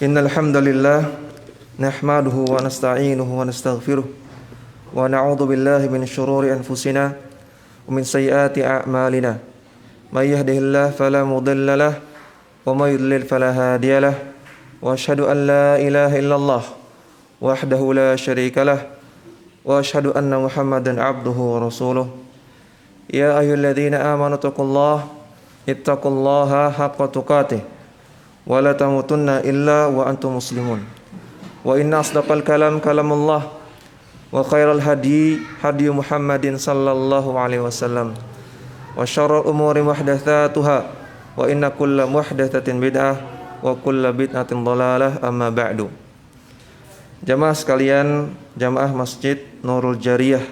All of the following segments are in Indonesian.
Innal hamdalillah nahmaduhu wa nasta'inuhu wa nastaghfiruh wa na'udzu billahi min shururi anfusina wa min sayyiati a'malina. May yahdihillahu fala mudilla lahu wa may yudlil fala hadiya lahu. Wa asyhadu an la ilaha illallah wahdahu la syarika lahu wa asyhadu anna Muhammadan 'abduhu wa rasuluh. Ya ayyuhalladzina amanu ittaqullaha haqqa tuqatih wa la tamutunna illa wa antum muslimun. Wa inna asdaqal kalam kalamullah wa khairal hadi Muhammadin sallallahu alaihi wasallam wa syarrul umuri muhdatsatuha wa inna kulla muhdatsatin bid'ah wa kulla bid'atin dhalalah, amma ba'du. Jamaah sekalian, jamaah Masjid Nurul Jariyah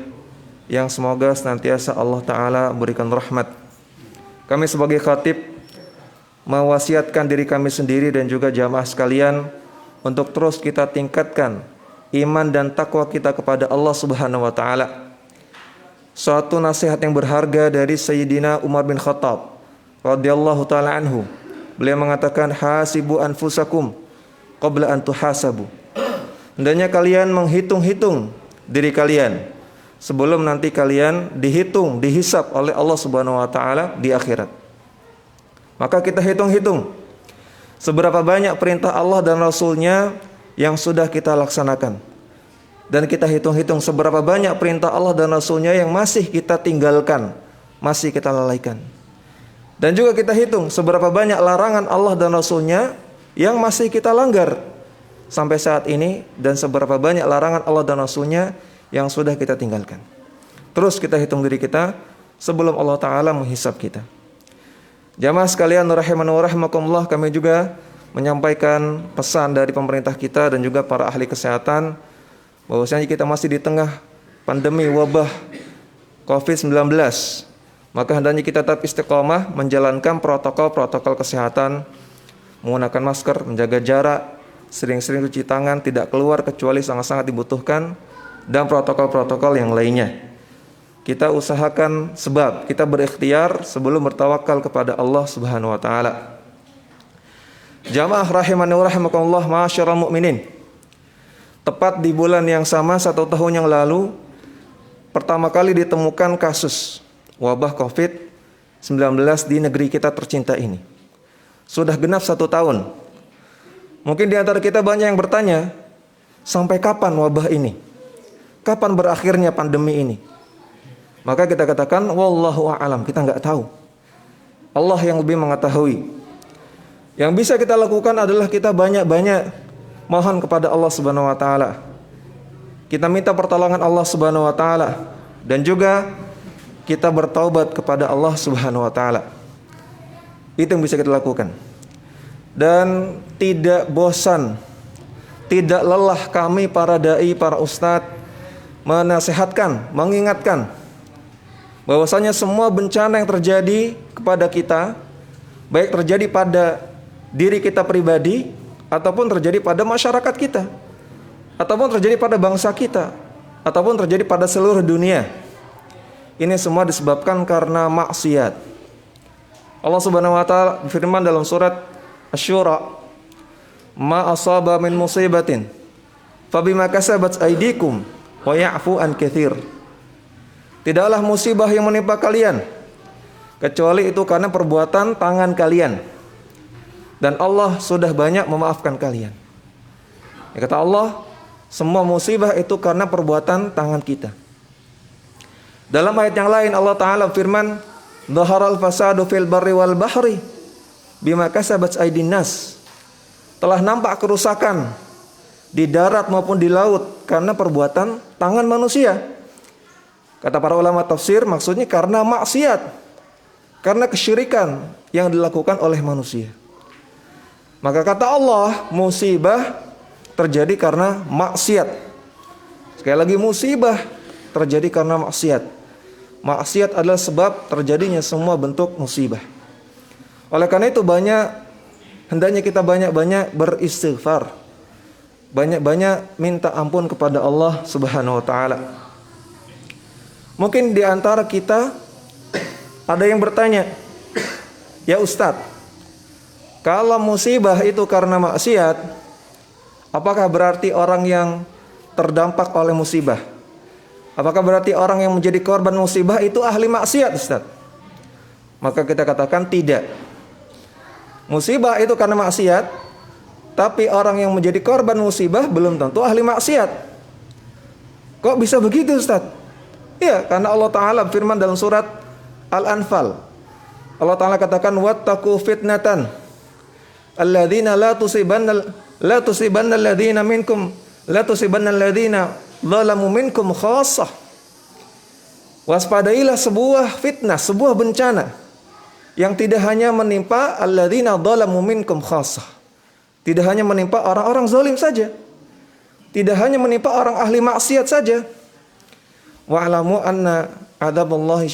yang semoga senantiasa Allah Ta'ala berikan rahmat. Kami sebagai khatib mewasiatkan diri kami sendiri dan juga jamaah sekalian untuk terus kita tingkatkan iman dan takwa kita kepada Allah Subhanahu wa taala. Suatu nasihat yang berharga dari Sayyidina Umar bin Khattab radhiyallahu taala anhu. Beliau mengatakan, hasibu anfusakum qabla an tuhasabu. Hendaknya kalian menghitung-hitung diri kalian sebelum nanti kalian dihisab oleh Allah Subhanahu wa taala di akhirat. Maka kita hitung-hitung seberapa banyak perintah Allah dan Rasul-Nya yang sudah kita laksanakan. Dan kita hitung-hitung seberapa banyak perintah Allah dan Rasul-Nya yang masih kita tinggalkan, masih kita lalaikan. Dan juga kita hitung seberapa banyak larangan Allah dan Rasul-Nya yang masih kita langgar sampai saat ini, dan seberapa banyak larangan Allah dan Rasul-Nya yang sudah kita tinggalkan. Terus kita hitung diri kita, sebelum Allah Ta'ala menghisab kita. Jamaah sekalian rahimani wa rahimakumullah, kami juga menyampaikan pesan dari pemerintah kita dan juga para ahli kesehatan bahwasanya kita masih di tengah pandemi wabah COVID-19. Maka hendaknya kita tetap istiqomah menjalankan protokol-protokol kesehatan, menggunakan masker, menjaga jarak, sering-sering cuci tangan, tidak keluar kecuali sangat-sangat dibutuhkan, dan protokol-protokol yang lainnya. Kita usahakan sebab kita berikhtiar sebelum bertawakal kepada Allah Subhanahu wa taala. Jamaah rahimani wa rahimakumullah, ma'asyiral mukminin. Tepat di bulan yang sama 1 tahun yang lalu pertama kali ditemukan kasus wabah COVID-19 di negeri kita tercinta ini. Sudah genap 1 tahun. Mungkin di antara kita banyak yang bertanya, sampai kapan wabah ini? Kapan berakhirnya pandemi ini? Maka kita katakan, wallahu a'lam, kita nggak tahu. Allah yang lebih mengetahui. Yang bisa kita lakukan adalah kita banyak-banyak mohon kepada Allah Subhanahu wa taala. Kita minta pertolongan Allah Subhanahu wa taala dan juga kita bertaubat kepada Allah Subhanahu wa taala. Itu yang bisa kita lakukan. Dan tidak bosan, tidak lelah kami para dai, para ustadz menasihatkan, mengingatkan bahwasanya semua bencana yang terjadi kepada kita, baik terjadi pada diri kita pribadi ataupun terjadi pada masyarakat kita, ataupun terjadi pada bangsa kita, ataupun terjadi pada seluruh dunia, ini semua disebabkan karena maksiat. Allah Subhanahu wa taala berfirman dalam surat Asy-Syura, "Ma asaba min musibatin fabima kasabat aydikum wa ya'fu an katsir." Tidaklah musibah yang menimpa kalian kecuali itu karena perbuatan tangan kalian, dan Allah sudah banyak memaafkan kalian. Ya, kata Allah, semua musibah itu karena perbuatan tangan kita. Dalam ayat yang lain Allah Ta'ala firman, "Dhaharal fasadu fil barri wal bahri bima kasabat aydin nas." Telah nampak kerusakan di darat maupun di laut karena perbuatan tangan manusia. Kata para ulama tafsir, maksudnya karena maksiat, karena kesyirikan yang dilakukan oleh manusia. Maka kata Allah, musibah terjadi karena maksiat. Sekali lagi, musibah terjadi karena maksiat. Maksiat adalah sebab terjadinya semua bentuk musibah. Oleh karena itu hendaknya kita banyak-banyak beristighfar, banyak-banyak minta ampun kepada Allah Subhanahu wa taala. Mungkin di antara kita ada yang bertanya, "Ya Ustadz, kalau musibah itu karena maksiat, apakah berarti orang yang terdampak oleh musibah? Apakah berarti orang yang menjadi korban musibah itu ahli maksiat, Ustaz?" Maka kita katakan tidak. Musibah itu karena maksiat, tapi orang yang menjadi korban musibah belum tentu ahli maksiat. Kok bisa begitu, Ustaz? Ya, karena Allah Ta'ala firman dalam surat Al-Anfal. Allah Ta'ala katakan, "Wattaqu fitnatan alladzina la tusibanna alladzina minkum la tusibanna alladzina zalamu minkum khassah." Waspadailah sebuah fitnah, sebuah bencana yang tidak hanya menimpa alladzina zalamu minkum khassah. Tidak hanya menimpa orang-orang zalim saja. Tidak hanya menimpa orang ahli maksiat saja. Wa'lamu anna adzaballahi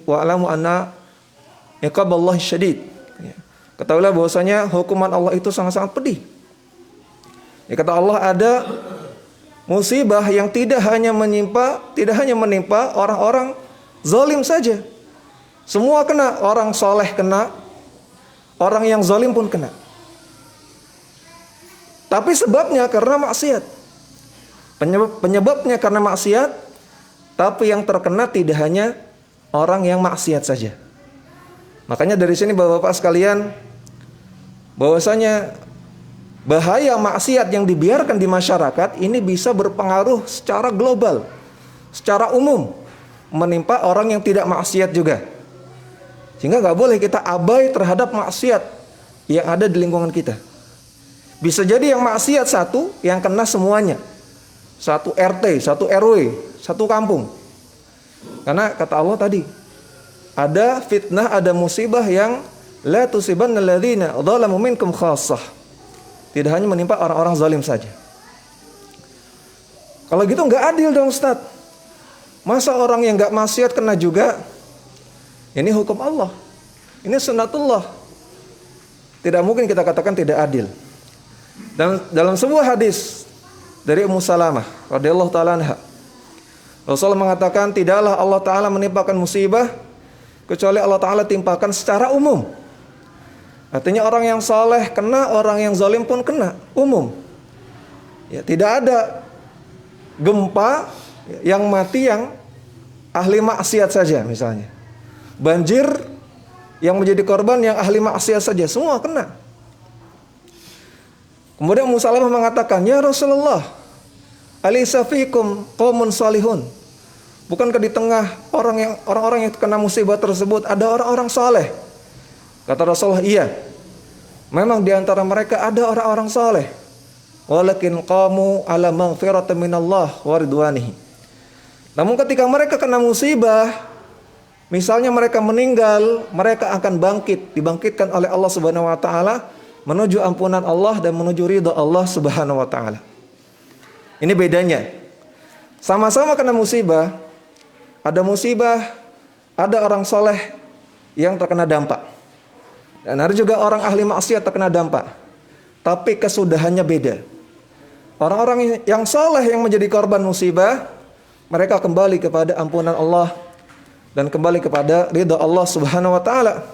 wa'lamu anna iqaballahi syadid. Ketahuilah bahwasanya hukuman Allah itu sangat-sangat pedih. Ya, kata Allah, ada musibah yang tidak hanya menimpa orang-orang zalim saja. Semua kena, orang soleh kena, orang yang zalim pun kena. Tapi sebabnya karena maksiat. Penyebabnya karena maksiat, tapi yang terkena tidak hanya orang yang maksiat saja. Makanya dari sini Bapak-bapak sekalian, bahwasanya bahaya maksiat yang dibiarkan di masyarakat ini bisa berpengaruh secara global, secara umum, menimpa orang yang tidak maksiat juga. Sehingga gak boleh kita abai terhadap maksiat yang ada di lingkungan kita. Bisa jadi yang maksiat satu, yang kena semuanya. Satu RT, satu RW, satu kampung. Karena kata Allah tadi, ada fitnah, ada musibah yang la tusibanna alladzina dzalamu minkum khassah. Tidak hanya menimpa orang-orang zalim saja. Kalau gitu nggak adil dong Ustaz. Masa orang yang nggak maksiat kena juga? Ini hukum Allah. Ini sunnatullah. Tidak mungkin kita katakan tidak adil. Dan dalam sebuah hadis dari Ummu Salamah radhiyallahu taala anha, Rasulullah mengatakan tidaklah Allah taala menimpakan musibah kecuali Allah taala timpakan secara umum. Artinya orang yang saleh kena, orang yang zalim pun kena, umum. Ya, tidak ada gempa yang mati yang ahli maksiat saja misalnya. Banjir yang menjadi korban yang ahli maksiat saja, semua kena. Kemudian Ummu Salamah mengatakan, "Ya Rasulullah, alaysa fikum qaumun salihun?" Bukankah di tengah orang-orang yang kena musibah tersebut ada orang-orang saleh? Kata Rasulullah, iya. Memang di antara mereka ada orang-orang saleh. Walakin qamu ala maghfiratin minallah wa ridwanihi. Namun ketika mereka kena musibah, misalnya mereka meninggal, mereka akan dibangkitkan oleh Allah Subhanahu wa taala menuju ampunan Allah dan menuju ridha Allah Subhanahu wa taala. Ini bedanya. Sama-sama kena musibah, ada orang soleh yang terkena dampak. Dan ada juga orang ahli maksiat terkena dampak. Tapi kesudahannya beda. Orang-orang yang soleh yang menjadi korban musibah, mereka kembali kepada ampunan Allah dan kembali kepada ridha Allah Subhanahu wa taala.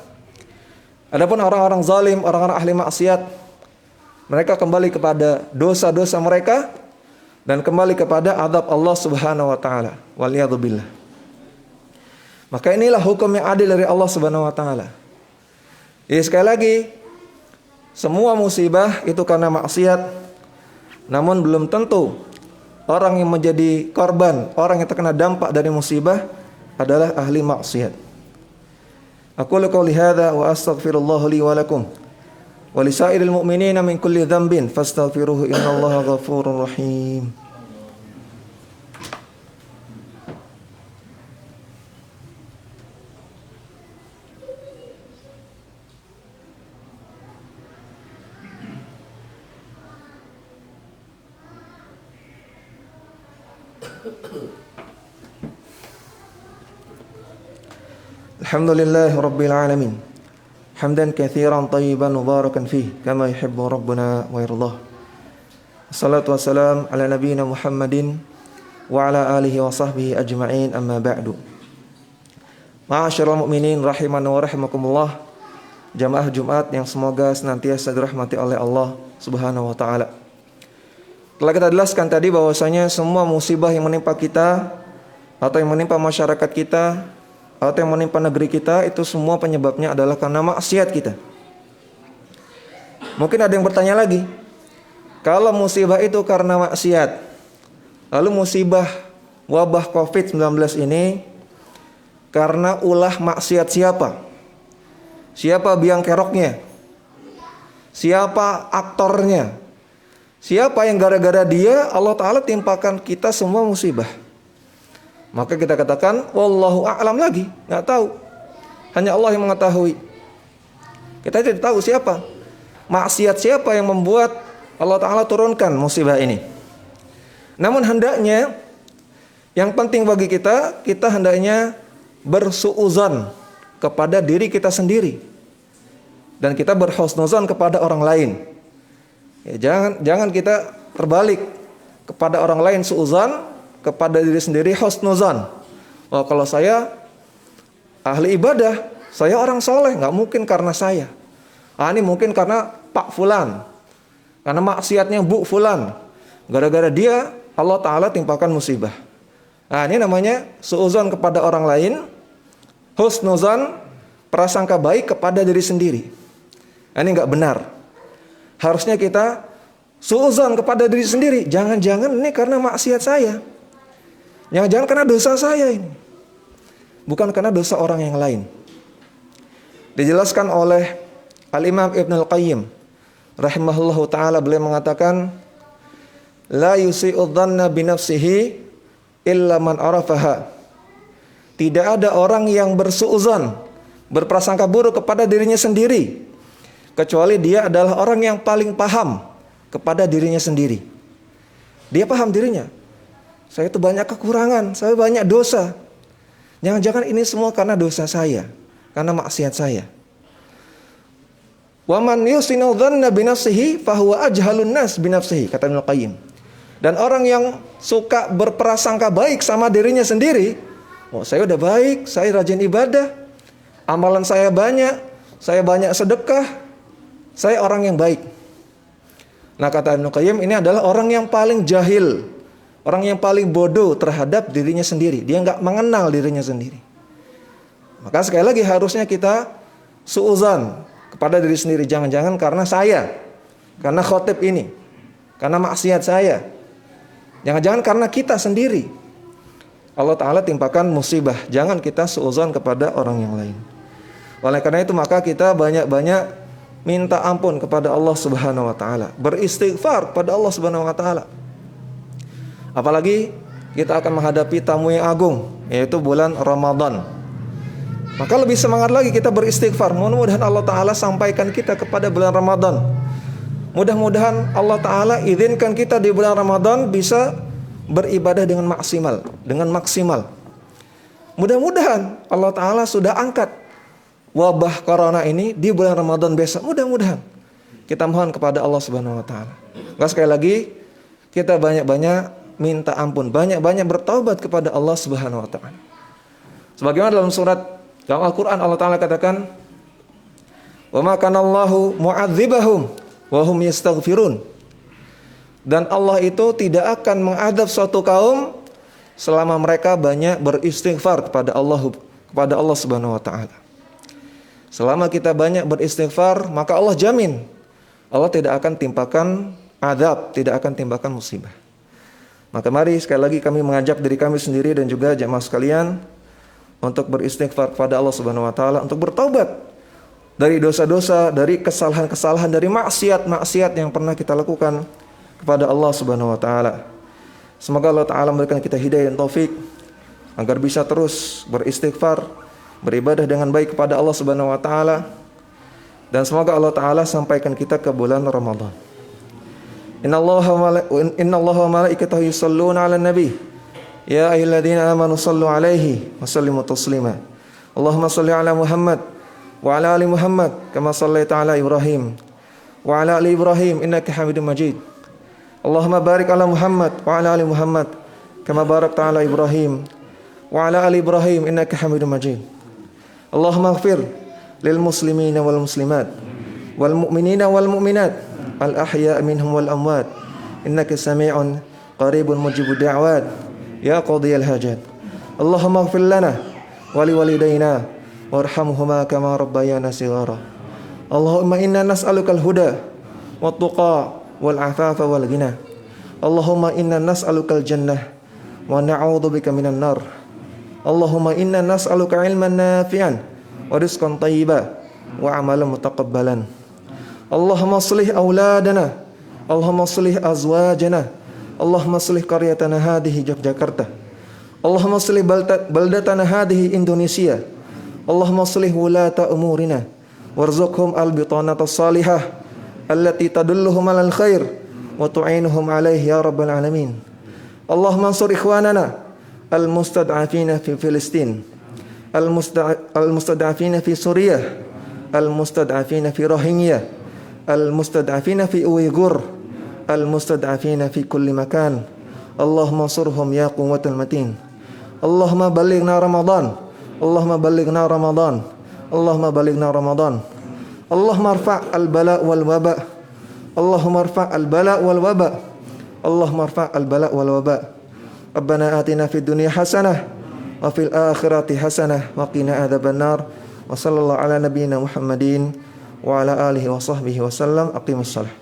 Adapun orang-orang zalim, orang-orang ahli maksiat, mereka kembali kepada dosa-dosa mereka dan kembali kepada azab Allah Subhanahu wa taala. Waliyadzubillah. Maka inilah hukum yang adil dari Allah Subhanahu wa taala. Jadi sekali lagi, semua musibah itu karena maksiat. Namun belum tentu orang yang menjadi korban, orang yang terkena dampak dari musibah adalah ahli maksiat. Aqulu qouli hadza wa astaghfirullah li wa lakum wa lisairil mu'minina min kulli dhanbin fastaghfiruhu innallaha ghafurur rahim. Alhamdulillah Rabbil Alamin. Hamdan katsiran tayyiban mubarakan fih kama yuhibbu Rabbuna wa yardah. Assalatu wassalam ala nabiyyina Muhammadin wa ala alihi wa sahbihi ajma'in, amma ba'du. Ma'asyiral mu'minin rahimana wa rahimakumullah. Jamaah Jumat yang semoga senantiasa dirahmati oleh Allah Subhanahu wa taala. Telah kita jelaskan tadi bahwasanya semua musibah yang menimpa kita atau yang menimpa masyarakat kita atau yang menimpa negeri kita, itu semua penyebabnya adalah karena maksiat kita. Mungkin ada yang bertanya lagi, kalau musibah itu karena maksiat, lalu musibah wabah COVID-19 ini karena ulah maksiat siapa? Siapa biang keroknya? Siapa aktornya? Siapa yang gara-gara dia Allah Ta'ala timpakan kita semua musibah? Maka kita katakan wallahu a'lam lagi, nggak tahu. Hanya Allah yang mengetahui. Kita tidak tahu siapa. Maksiat siapa yang membuat Allah Ta'ala turunkan musibah ini. Namun hendaknya, yang penting bagi kita hendaknya bersuuzon kepada diri kita sendiri. Dan kita berhusnuzon kepada orang lain. Ya, jangan kita terbalik kepada orang lain suuzon, kepada diri sendiri husnuzan. Oh, kalau saya ahli ibadah, saya orang soleh, nggak mungkin karena saya. Ini mungkin karena Pak Fulan, karena maksiatnya Bu Fulan. Gara-gara dia Allah Ta'ala timpakan musibah. Ini namanya suuzan kepada orang lain, husnuzan, prasangka baik kepada diri sendiri. Ini nggak benar. Harusnya kita suuzan kepada diri sendiri. Jangan-jangan ini karena maksiat saya. Jangan-jangan karena dosa saya ini, bukan karena dosa orang yang lain. Dijelaskan oleh Al-Imam Ibn Al-Qayyim rahimahullahu ta'ala, beliau mengatakan, la yusi'udh dhanna binafsihi illa man arafaha. tidak ada orang yang bersuudzon, berprasangka buruk kepada dirinya sendiri, kecuali dia adalah orang yang paling paham kepada dirinya sendiri. Dia paham dirinya. Saya itu banyak kekurangan, saya banyak dosa. Jangan-jangan ini semua karena dosa saya, karena maksiat saya. Wa man yusinu dzanna bi nafsihi fa huwa ajhalun nas bi nafsihi, kata Ibnu Qayyim. Dan orang yang suka berprasangka baik sama dirinya sendiri, oh saya udah baik, saya rajin ibadah, amalan saya banyak sedekah, saya orang yang baik. Nah, kata Ibnu Qayyim, ini adalah orang yang paling jahil, orang yang paling bodoh terhadap dirinya sendiri. Dia nggak mengenal dirinya sendiri. Maka sekali lagi harusnya kita suudzon kepada diri sendiri. Jangan-jangan karena saya, karena khotib ini, karena maksiat saya. Jangan-jangan karena kita sendiri Allah Ta'ala timpakan musibah. Jangan kita suudzon kepada orang yang lain. Oleh karena itu maka kita banyak-banyak minta ampun kepada Allah Subhanahu wa taala, beristighfar kepada Allah Subhanahu wa taala. Apalagi kita akan menghadapi tamu yang agung, yaitu bulan Ramadan. Maka lebih semangat lagi kita beristighfar. Mudah-mudahan Allah taala sampaikan kita kepada bulan Ramadan. Mudah-mudahan Allah taala izinkan kita di bulan Ramadan bisa beribadah dengan maksimal. Mudah-mudahan Allah taala sudah angkat wabah corona ini di bulan Ramadan besok. Mudah-mudahan kita mohon kepada Allah Subhanahu wa taala. Sekali lagi kita banyak-banyak minta ampun, banyak-banyak bertaubat kepada Allah Subhanahu wa taala. Sebagaimana dalam Al-Qur'an Allah taala katakan, "Wa ma kana Allahu mu'adzibahum wa hum yastaghfirun." Dan Allah itu tidak akan mengadab suatu kaum selama mereka banyak beristighfar kepada Allah Subhanahu wa taala. Selama kita banyak beristighfar, maka Allah jamin Allah tidak akan timpakan azab, tidak akan timpakan musibah. Maka mari sekali lagi kami mengajak diri kami sendiri dan juga jemaah sekalian untuk beristighfar kepada Allah Subhanahu wa taala, untuk bertaubat dari dosa-dosa, dari kesalahan-kesalahan, dari maksiat-maksiat yang pernah kita lakukan kepada Allah Subhanahu wa taala. Semoga Allah taala memberikan kita hidayah dan taufik agar bisa terus beristighfar, beribadah dengan baik kepada Allah Subhanahu wa taala, dan semoga Allah taala sampaikan kita ke bulan Ramadan. Innallaha wa malaikatahu yusholluna 'alan nabi ya ayyuhalladzina amanu shallu 'alaihi wa sallimu taslima. Allahumma shalli 'ala Muhammad wa 'ala ali Muhammad kama shallaita 'ala Ibrahim wa 'ala ali Ibrahim innaka Hamidum Majid. Allahumma barik 'ala Muhammad wa 'ala ali Muhammad kama barakta 'ala Ibrahim wa 'ala ali Ibrahim innaka Hamidum Majid. Allahumma ighfir lil muslimina wal muslimat wal mu'minina wal mu'minat al ahya' minhum wal amwat innaka sami'un qaribun mujibud da'wat ya qadiyal hajat. Allahumma ighfir lana wa li walidayna warhamhuma kama rabbayana shighara. Allahumma inna nas'alukal huda wat tuqa wal afafa wal ghina. Allahumma inna nas'alukal jannah wa na'udzubika minan nar. Allahumma inna nas'aluka ilman nafi'an wa rizqan thayyiban wa amalan mutaqabbalan. Allahumma aslih auladana, Allahumma aslih azwajana, Allahumma aslih qaryatana hadhihi Yogyakarta, Allahumma aslih baldatana hadhihi Indonesia, Allahumma aslih wulata umurina warzuqhum al-bitanata salihah allati tadulluhum alal khair wa tu'inuhum alaihi ya rabbal alamin. Allahumma ansur ikhwanana al-mustad'afina fi Filistin, al-mustad'afina fi Suriah, al-mustad'afina fi Rohingya, al-mustad'afina fi Uyghur, al-mustad'afina fi kulli makan. Allahumma ansurhum ya quwwatal matin. Allahumma ballighna Ramadan, Allahumma ballighna Ramadan, Allahumma ballighna Ramadan. Allahumma arfa' al-bala' wal waba', Allahumma arfa' al-bala' wal waba', Allahumma arfa' al-bala' wal waba'. Rabbana atina fid dunya hasanah wa fil akhirati hasanah wa qina adzabannar. Wa sallallahu ala nabiyyina Muhammadin wa ala alihi wa sahbihi wa sallam. Aqimus shalah.